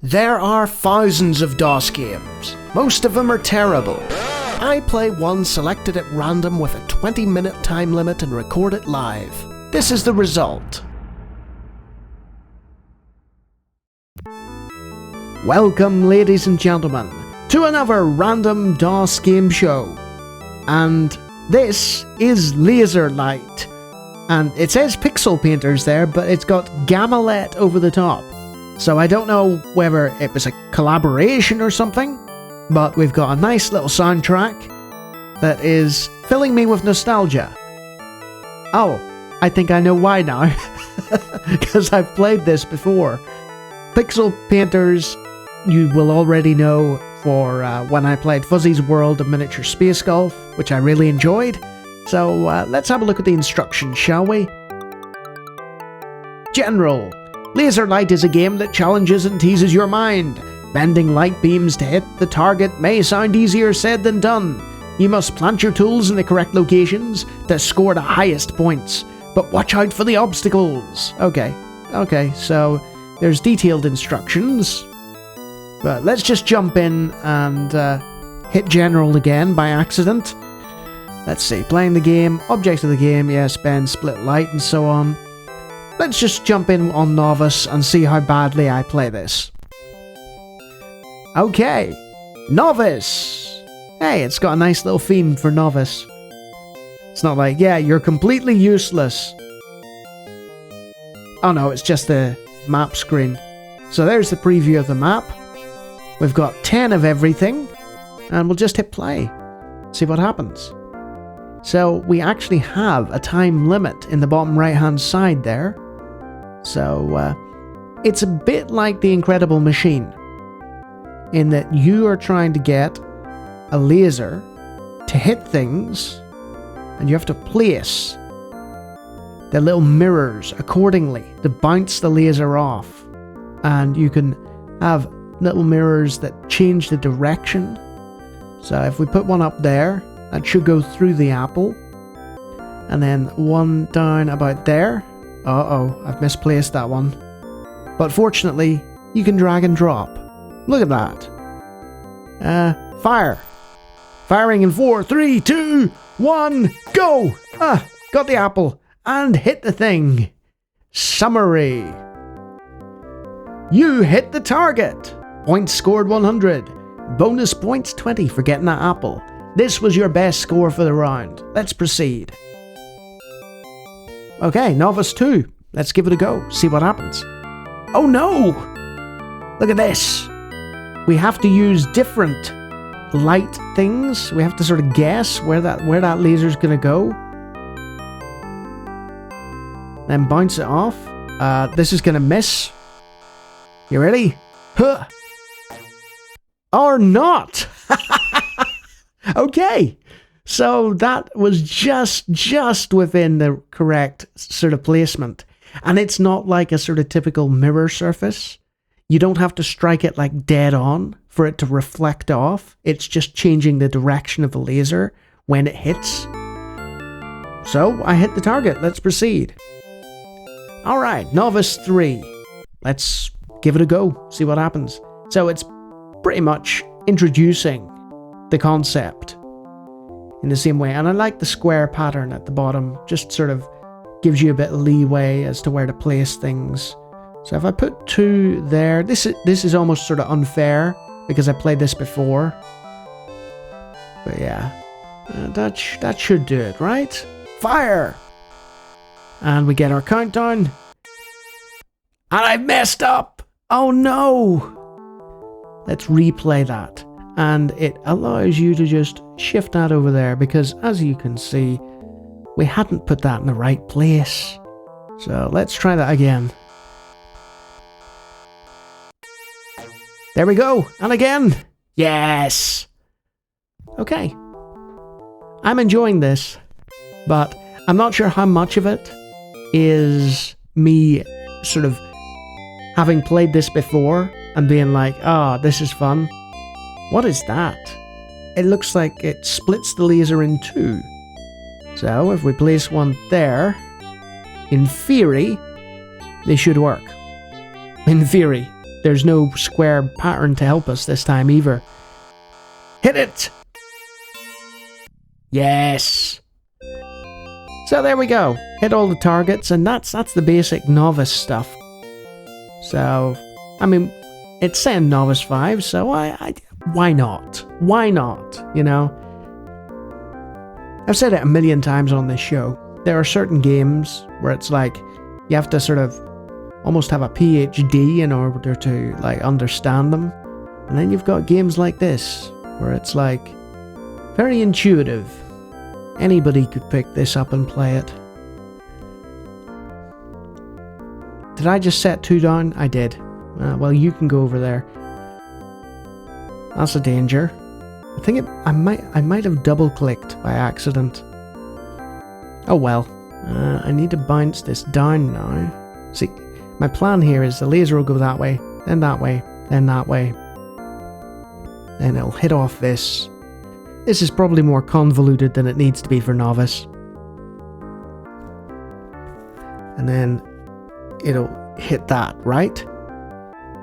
There are thousands of DOS games. Most of them are terrible. I play one selected at random with a 20-minute time limit and record it live. This is the result. Welcome, ladies and gentlemen, to another random DOS game show. And this is Laser Light. And it says Pixel Painters there, but it's got Gamalette over the top. So I don't know whether it was a collaboration or something, but we've got a nice little soundtrack that is filling me with nostalgia. Oh, I think I know why now, because I've played this before. Pixel Painters, you will already know for when I played Fuzzy's World of Miniature Space Golf, which I really enjoyed. So let's have a look at the instructions, shall we? General. Laser Light is a game that challenges and teases your mind. Bending light beams to hit the target may sound easier said than done. You must plant your tools in the correct locations to score the highest points, but watch out for the obstacles. Okay, so there's detailed instructions, but let's just jump in and hit General again by accident. Let's see, playing the game, objects of the game, yes, bend, split light, and so on. Let's just jump in on Novice and see how badly I play this. Okay, Novice! Hey, it's got a nice little theme for Novice. It's not like, yeah, you're completely useless. Oh no, it's just the map screen. So there's the preview of the map. We've got 10 of everything, and we'll just hit play. See what happens. So we actually have a time limit in the bottom right hand side there. So it's a bit like The Incredible Machine, in that you are trying to get a laser to hit things, and you have to place the little mirrors accordingly to bounce the laser off. And you can have little mirrors that change the direction. So if we put one up there, that should go through the apple, and then one down about there. Uh-oh, I've misplaced that one. But fortunately, you can drag and drop. Look at that. Fire. Firing in 4, 3, 2, 1, go! Got the apple, and hit the thing. Summary. You hit the target. Points scored 100. Bonus points 20 for getting that apple. This was your best score for the round. Let's proceed. Okay, Novice 2. Let's give it a go. See what happens. Oh no! Look at this. We have to use different light things. We have to sort of guess where that laser's gonna go. Then bounce it off. This is gonna miss. You ready? Huh. Or not! Okay, so that was just within the correct sort of placement. And it's not like a sort of typical mirror surface. You don't have to strike it like dead on for it to reflect off. It's just changing the direction of the laser when it hits. So I hit the target. Let's proceed. Alright, Novice 3. Let's give it a go, see what happens. So it's pretty much introducing the concept in the same way, and I like the square pattern at the bottom. Just sort of gives you a bit of leeway as to where to place things. So if I put 2 there, this is almost sort of unfair because I played this before. But yeah, that should do it, right? Fire! And we get our countdown. And I messed up! Oh no! Let's replay that. And it allows you to just shift that over there, because as you can see, we hadn't put that in the right place. So let's try that again. There we go, and again. Yes! Okay. I'm enjoying this, but I'm not sure how much of it is me sort of having played this before and being like, this is fun. What is that? It looks like it splits the laser in 2. So if we place one there, in theory, they should work. In theory. there's no square pattern to help us this time either. Hit it! Yes! So there we go. Hit all the targets, and that's the basic novice stuff. So, I mean, it's saying novice 5, so why not? Why not, you know? I've said it a million times on this show. There are certain games where it's like, you have to sort of almost have a PhD in order to, like, understand them. And then you've got games like this, where it's like, very intuitive. Anybody could pick this up and play it. Did I just set 2 down? I did. Well, you can go over there. That's a danger. I think I might have double-clicked by accident. Oh well. I need to bounce this down now. See, my plan here is the laser will go that way, then that way, then that way. Then it'll hit off this. This is probably more convoluted than it needs to be for novice. And then it'll hit that, right?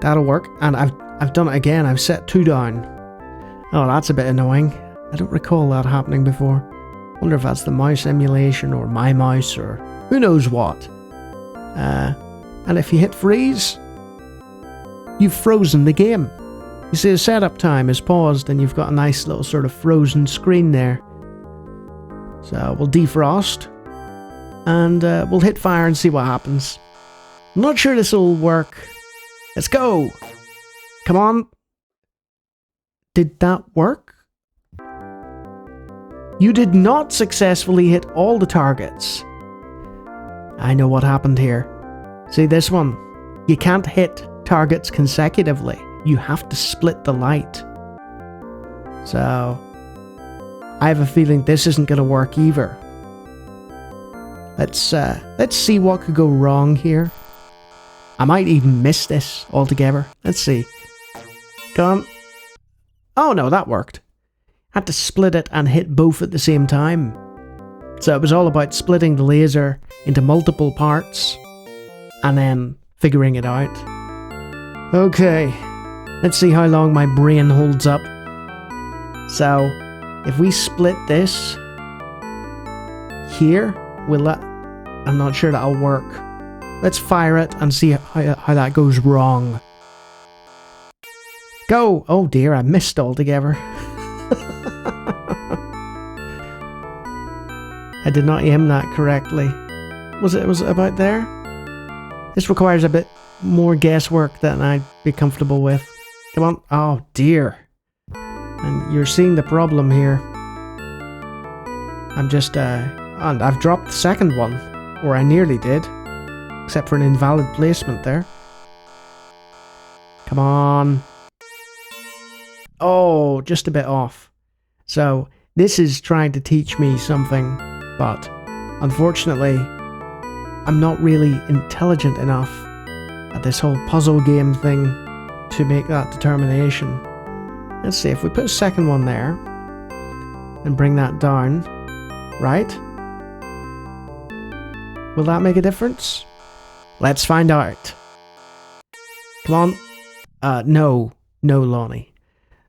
That'll work. And I've done it again. I've set 2 down. Oh, that's a bit annoying. I don't recall that happening before. Wonder if that's the mouse emulation or my mouse or who knows what. And if you hit freeze, you've frozen the game. You see the setup time is paused and you've got a nice little sort of frozen screen there. So we'll defrost and we'll hit fire and see what happens. I'm not sure this will work. Let's go. Come on. Did that work? You did not successfully hit all the targets. I know what happened here. See this one? You can't hit targets consecutively. You have to split the light. So, I have a feeling this isn't going to work either. Let's see what could go wrong here. I might even miss this altogether. Let's see. Come on. Oh no, that worked. Had to split it and hit both at the same time. So it was all about splitting the laser into multiple parts and then figuring it out. Okay, let's see how long my brain holds up. So, if we split this here, will that... I'm not sure that'll work. Let's fire it and see how that goes wrong. Go! Oh dear, I missed altogether. I did not aim that correctly. Was it about there? This requires a bit more guesswork than I'd be comfortable with. Come on. Oh dear. And you're seeing the problem here. I'm just, and I've dropped the second one. Or I nearly did. Except for an invalid placement there. Come on. Oh, just a bit off. So, this is trying to teach me something, but unfortunately, I'm not really intelligent enough at this whole puzzle game thing to make that determination. Let's see, if we put a second one there, and bring that down, right? Will that make a difference? Let's find out. Come on. No, Lawnie.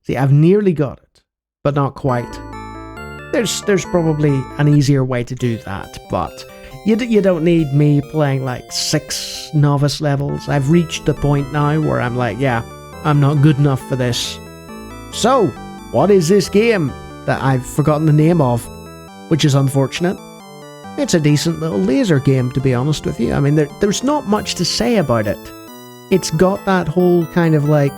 See, I've nearly got it, but not quite. There's probably an easier way to do that, but you don't need me playing like 6 novice levels. I've reached the point now where I'm like, yeah, I'm not good enough for this. So, what is this game that I've forgotten the name of? Which is unfortunate. It's a decent little laser game, to be honest with you. I mean, there's not much to say about it. It's got that whole kind of like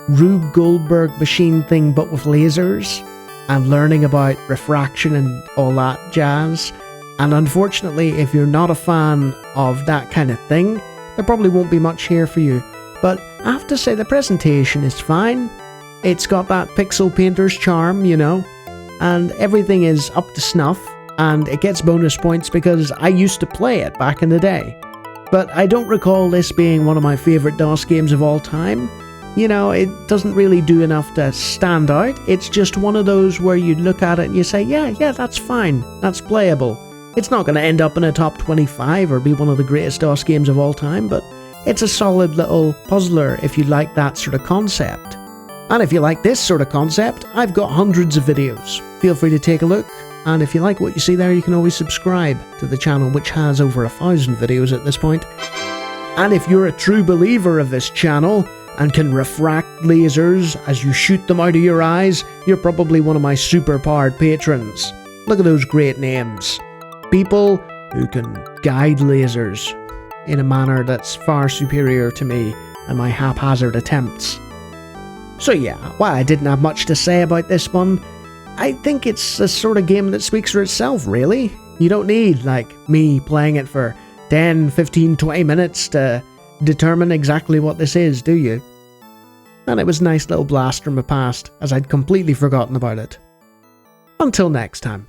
Rube Goldberg machine thing, but with lasers, and learning about refraction and all that jazz. And unfortunately, if you're not a fan of that kind of thing, there probably won't be much here for you. But I have to say the presentation is fine. It's got that pixel painter's charm, you know, and everything is up to snuff, and it gets bonus points because I used to play it back in the day. But I don't recall this being one of my favourite DOS games of all time. You know, it doesn't really do enough to stand out. It's just one of those where you look at it and you say, yeah, that's fine. That's playable. It's not going to end up in a top 25 or be one of the greatest DOS games of all time, but It's a solid little puzzler if you like that sort of concept. And if you like this sort of concept, I've got hundreds of videos. Feel free to take a look, and if you like what you see there, you can always subscribe to the channel, which has over 1,000 videos at this point. And if you're a true believer of this channel and can refract lasers as you shoot them out of your eyes, you're probably one of my super-powered patrons. Look at those great names. People who can guide lasers in a manner that's far superior to me and my haphazard attempts. So yeah, while I didn't have much to say about this one, I think it's a sort of game that speaks for itself, really. You don't need, like, me playing it for 10, 15, 20 minutes to determine exactly what this is, do you? And it was a nice little blast from the past, as I'd completely forgotten about it. Until next time.